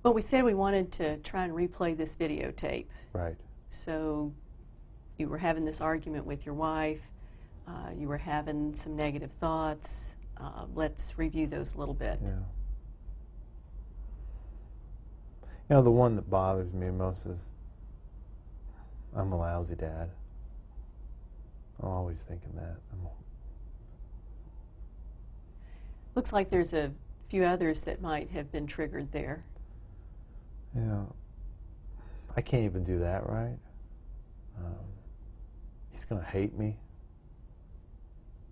Well, we said we wanted to try and replay this videotape. Right. So you were having this argument with your wife. You were having some negative thoughts. Let's review those a little bit. Yeah. You know, the one that bothers me most is I'm a lousy dad. I'm always thinking that. Looks like there's a few others that might have been triggered there. Yeah. I can't even do that right. He's going to hate me.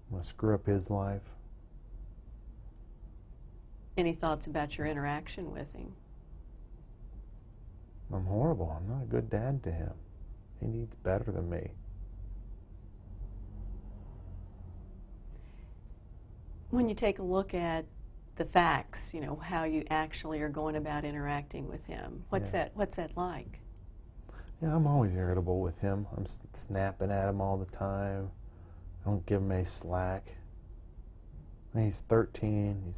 I'm going to screw up his life. Any thoughts about your interaction with him? I'm horrible. I'm not a good dad to him. He needs better than me. When you take a look at the facts, you know, how you actually are going about interacting with him, what's Yeah. that like? Yeah, I'm always irritable with him. I'm snapping at him all the time. I don't give him any slack. And he's 13.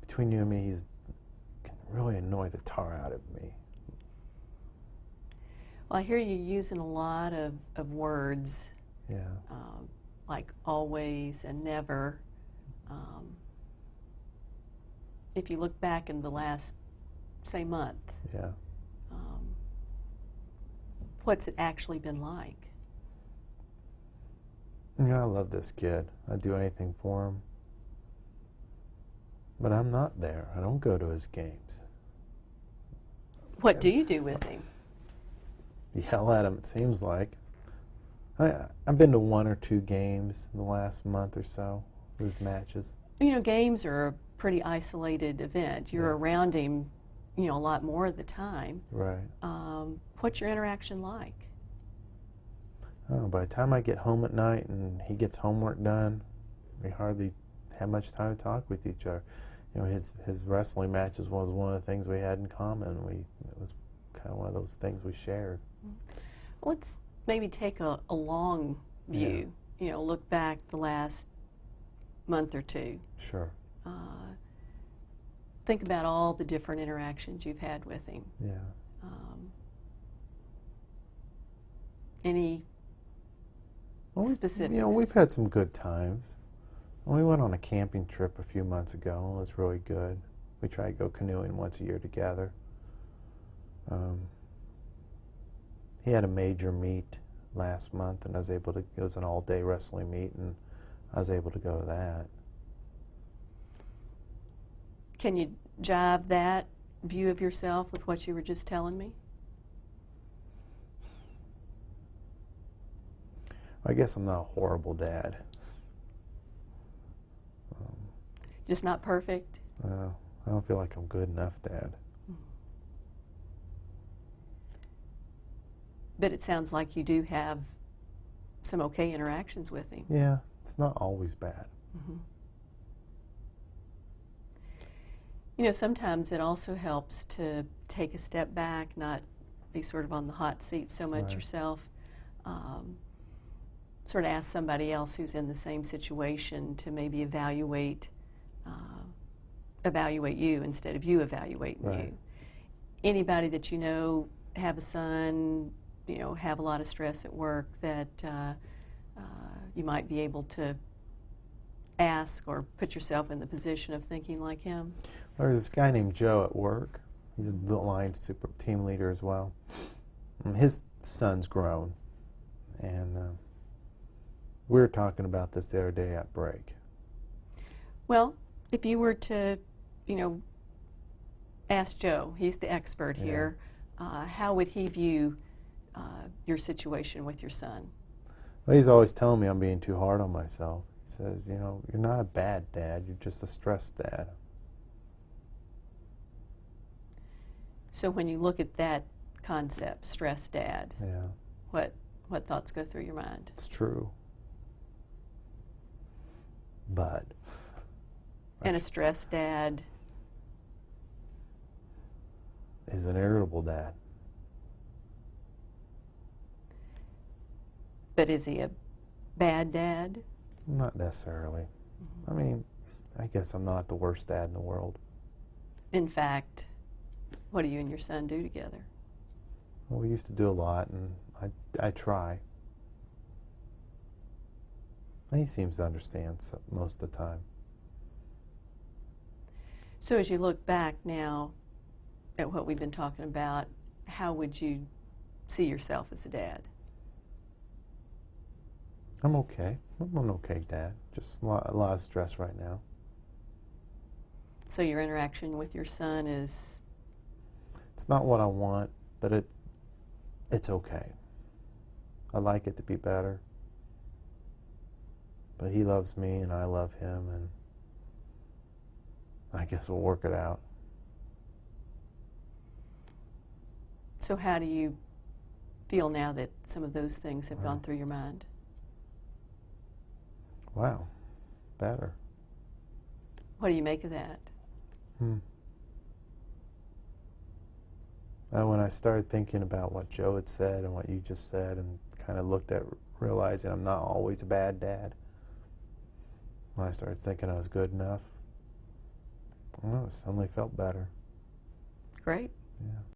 Between you and me, he's can really annoy the tar out of me. Well, I hear you using a lot of words, Yeah. like always and never. If you look back in the last, say, month, Yeah. what's it actually been like? Yeah, I love this kid. I'd do anything for him. But I'm not there. I don't go to his games. What do you do with him? Yell at him, it seems like. I've been to 1 or 2 games in the last month or so, his matches. You know, games are a pretty isolated event. You're Yeah. around him, you know, a lot more of the time. Right. What's your interaction like? I don't know, by the time I get home at night and he gets homework done, we hardly have much time to talk with each other. You know, his wrestling matches was one of the things we had in common. It was kind of one of those things we shared. Let's maybe take a long view, you know, look back the last month or two. Sure. Think about all the different interactions you've had with him. Yeah. Any Well, specifics? You know, we've had some good times. We went on a camping trip a few months ago. It was really good. We try to go canoeing once a year together. He had a major meet last month, and I was able to, it was an all-day wrestling meet, and I was able to go to that. Can you jive that view of yourself with what you were just telling me? I guess I'm not a horrible dad. Just not perfect? I don't feel like I'm good enough, Dad. But it sounds like you do have some okay interactions with him. Yeah, it's not always bad. Mm-hmm. You know, sometimes it also helps to take a step back, not be sort of on the hot seat so much Right. yourself. Sort of ask somebody else who's in the same situation to maybe evaluate you instead of you evaluating Right. you. Anybody that you know have a son, you know, have a lot of stress at work that you might be able to ask or put yourself in the position of thinking like him? There's this guy named Joe at work. He's the line super team leader as well. And his son's grown, and we were talking about this the other day at break. Well, if you were to, you know, ask Joe, he's the expert Yeah. here, how would he view your situation with your son? Well, he's always telling me I'm being too hard on myself. He says, you know, you're not a bad dad, you're just a stressed dad. So when you look at that concept, stress dad, Yeah, what thoughts go through your mind? it's true. But And a stress dad, is an irritable dad. but is he a bad dad? Not necessarily. I mean, I guess I'm not the worst dad in the world. In fact, what do you and your son do together? Well, we used to do a lot, and I try. And he seems to understand most of the time. So as you look back now at what we've been talking about, how would you see yourself as a dad? I'm okay. I'm an okay dad. Just a lot of stress right now. So your interaction with your son is, It's not what I want, but it's okay. I'd like it to be better. But he loves me and I love him, and I guess we'll work it out. so how do you feel now that some of those things have gone through your mind? Wow, better. What do you make of that? When I started thinking about what Joe had said and what you just said, and kind of looked at realizing I'm not always a bad dad, when I started thinking I was good enough, I suddenly felt better. Great. Yeah.